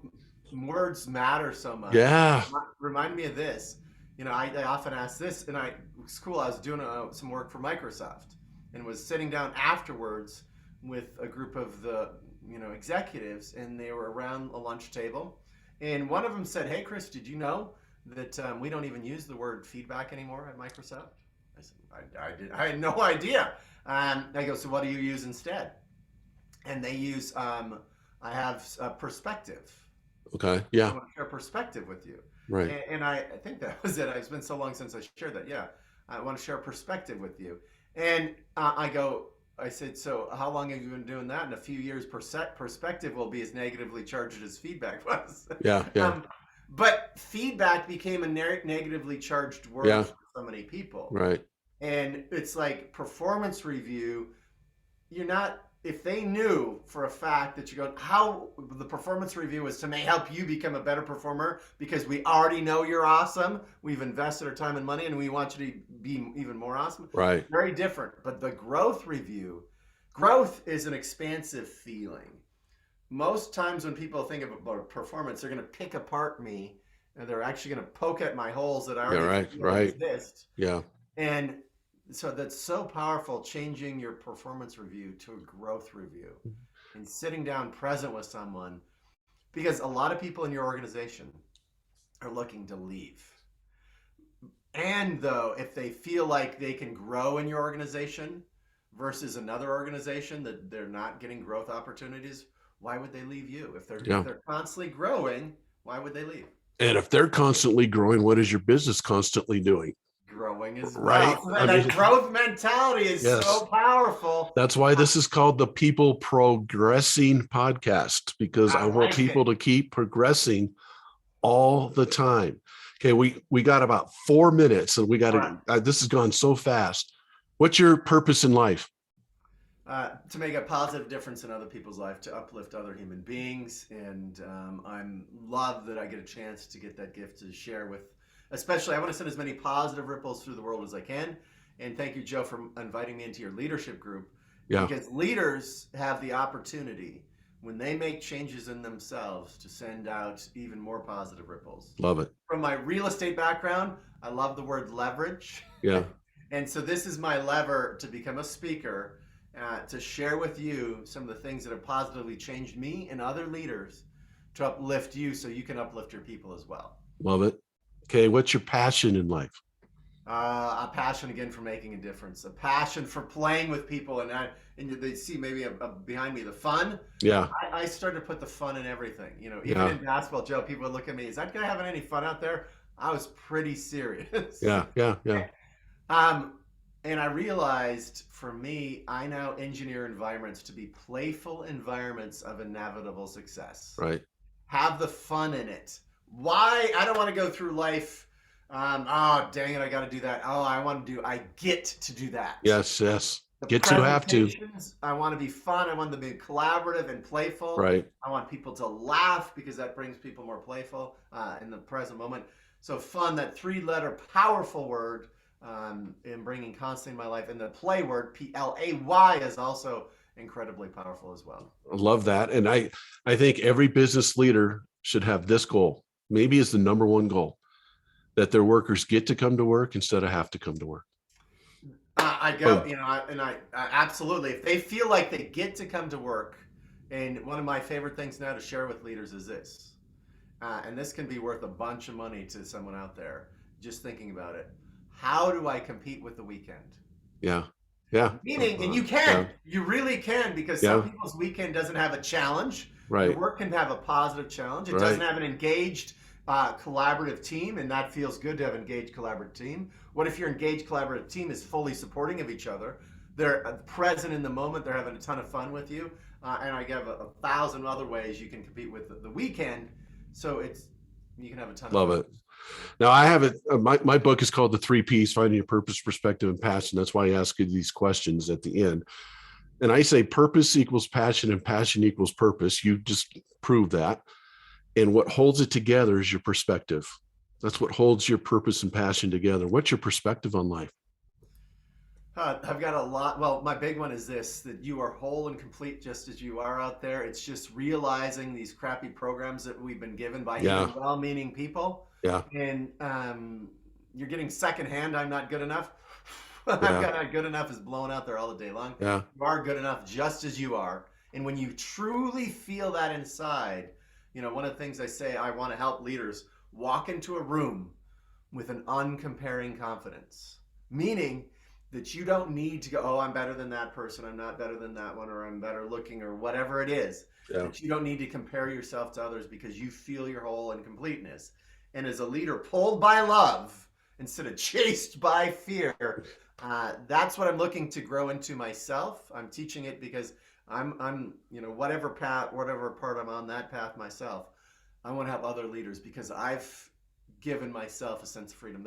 words matter so much. Yeah. Remind me of this. You know, I often ask this, and it was cool. I was doing some work for Microsoft and was sitting down afterwards with a group of the executives, and they were around a lunch table. And one of them said, "Hey, Chris, did you know that we don't even use the word feedback anymore at Microsoft?" I said, I had no idea. I go, "So what do you use instead?" And they use, I have perspective. Okay. Yeah. I want to share perspective with you. Right. And I think that was it. It's been so long since I shared that. Yeah. I want to share perspective with you. And I said, "So how long have you been doing that?" In a few years, perspective will be as negatively charged as feedback was. Yeah. Yeah. But feedback became a negatively charged word for so many people. Right. And it's like performance review. If they knew for a fact that you're going, how the performance review is to help you become a better performer because we already know you're awesome. We've invested our time and money and we want you to be even more awesome. Right. Very different. But the growth review, growth is an expansive feeling. Most times when people think about performance, they're going to pick apart me and they're actually going to poke at my holes that I already exist. Yeah. And so that's so powerful, changing your performance review to a growth review. and sitting down present with someone, because a lot of people in your organization are looking to leave. And though, if they feel like they can grow in your organization versus another organization that they're not getting growth opportunities, why would they leave you? If Yeah. they're constantly growing, why would they leave? And if they're constantly growing, what is your business constantly doing? Growing as Right. well. So I that mean, growth mentality is yes. so powerful. That's why this is called the People Progressing Podcast, because I I want like people it. to keep progressing all the time. Okay, we got about 4 minutes, and we got All right. to. This has gone so fast. What's your purpose in life? To make a positive difference in other people's life, to uplift other human beings, and I'm love that I get a chance to get that gift to share with. Especially, I want to send as many positive ripples through the world as I can. And thank you, Joe, for inviting me into your leadership group, Yeah, because leaders have the opportunity when they make changes in themselves to send out even more positive ripples. love it. From my real estate background, I love the word leverage. Yeah, And so this is my lever to become a speaker, to share with you some of the things that have positively changed me and other leaders to uplift you so you can uplift your people as well. love it. Okay, what's your passion in life? A passion again for making a difference, a passion for playing with people, and they see maybe behind me the fun. Yeah, I started to put the fun in everything. Even yeah, in basketball, Joe, people would look at me, is that guy having any fun out there? I was pretty serious. yeah, yeah, yeah. Um, and I realized for me, I now engineer environments to be playful environments of inevitable success. Right. Have the fun in it. Why? I don't want to go through life. Oh, dang it, I got to do that. Oh, I get to do that. Yes, yes. The Get to have to. presentations, I want to be fun. I want them to be collaborative and playful. Right. I want people to laugh because that brings people more playful in the present moment. So fun, that three-letter powerful word in bringing constantly in my life. And the play word, PLAY, is also incredibly powerful as well. I love that. And I think every business leader should have this goal. Maybe is the number one goal, that their workers get to come to work instead of have to come to work. I go, Boom. I absolutely. If they feel like they get to come to work, and one of my favorite things now to share with leaders is this, and this can be worth a bunch of money to someone out there just thinking about it. How do I compete with the weekend? Yeah. Yeah. Meaning, and Yeah. you really can, because some Yeah. people's weekend doesn't have a challenge. Your Right. work can have a positive challenge. It doesn't Right. have an engaged, collaborative team, and that feels good to have an engaged, collaborative team. What if your engaged, collaborative team is fully supporting of each other? They're present in the moment. They're having a ton of fun with you, and I give a thousand other ways you can compete with the weekend. So you can have a ton of Love fun. it. Now I have it. My book is called The Three Ps: Finding Your Purpose, Perspective, and Passion. That's why I ask you these questions at the end. And I say purpose equals passion and passion equals purpose. You just proved that. And what holds it together is your perspective. That's what holds your purpose and passion together. What's your perspective on life? I've got a lot. Well, my big one is this: that you are whole and complete just as you are out there. It's just realizing these crappy programs that we've been given by Yeah. even well-meaning people. Yeah. And you're getting secondhand, I'm not good enough. I'm Yeah. not good enough is blowing out there all the day long. Yeah. You are good enough just as you are. And when you truly feel that inside, one of the things I say, I want to help leaders walk into a room with an uncomparing confidence, meaning that you don't need to go, oh, I'm better than that person, I'm not better than that one, or I'm better looking, or whatever it is. Yeah. That you don't need to compare yourself to others because you feel your whole and completeness. And as a leader pulled by love instead of chased by fear, that's what I'm looking to grow into myself. I'm teaching it because I'm whatever part I'm on that path myself, I want to help other leaders because I've given myself a sense of freedom.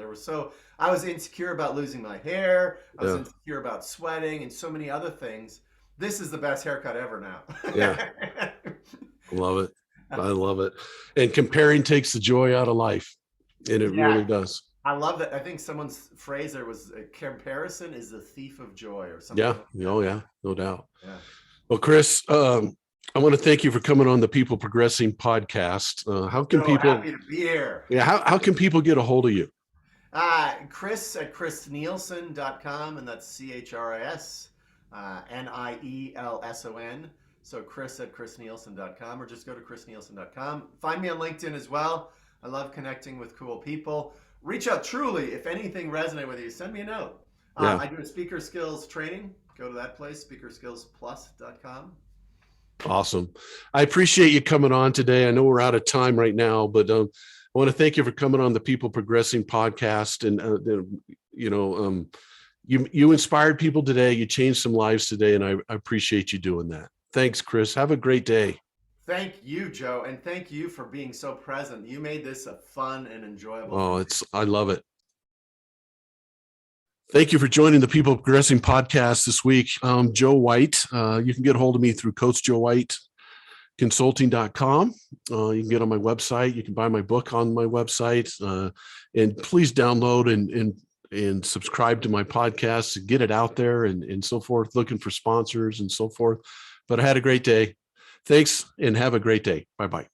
I was insecure about losing my hair. I was Yeah. insecure about sweating and so many other things. This is the best haircut ever now. Yeah. Love it. I love it. And comparing takes the joy out of life. And it Yeah, really does. I love that. I think someone's phrase there was comparison is the thief of joy or something Yeah. like that. Oh, yeah. No doubt. Yeah. Well, Chris, I want to thank you for coming on the People Progressing podcast. How can So people, happy to be here. yeah, how can people get a hold of you? Chris at chrisnielson.com, and that's CHRIS, NIELSON. So chris@chrisnielsen.com, or just go to chrisnielsen.com. Find me on LinkedIn as well. I love connecting with cool people. Reach out truly. If anything resonated with you, send me a note. Yeah. I do a speaker skills training. Go to that place, speakerskillsplus.com. Awesome. I appreciate you coming on today. I know we're out of time right now, but I want to thank you for coming on the People Progressing podcast. And you inspired people today. You changed some lives today, and I appreciate you doing that. Thanks, Chris. Have a great day. Thank you, Joe, and thank you for being so present. You made this a fun and enjoyable. Oh, I love it. Thank you for joining the People Progressing podcast this week. Joe White. You can get a hold of me through CoachJoeWhiteConsulting.com. You can get on my website. You can buy my book on my website. And please download and subscribe to my podcast and get it out there and so forth, looking for sponsors and so forth. But I had a great day. Thanks and have a great day. Bye-bye.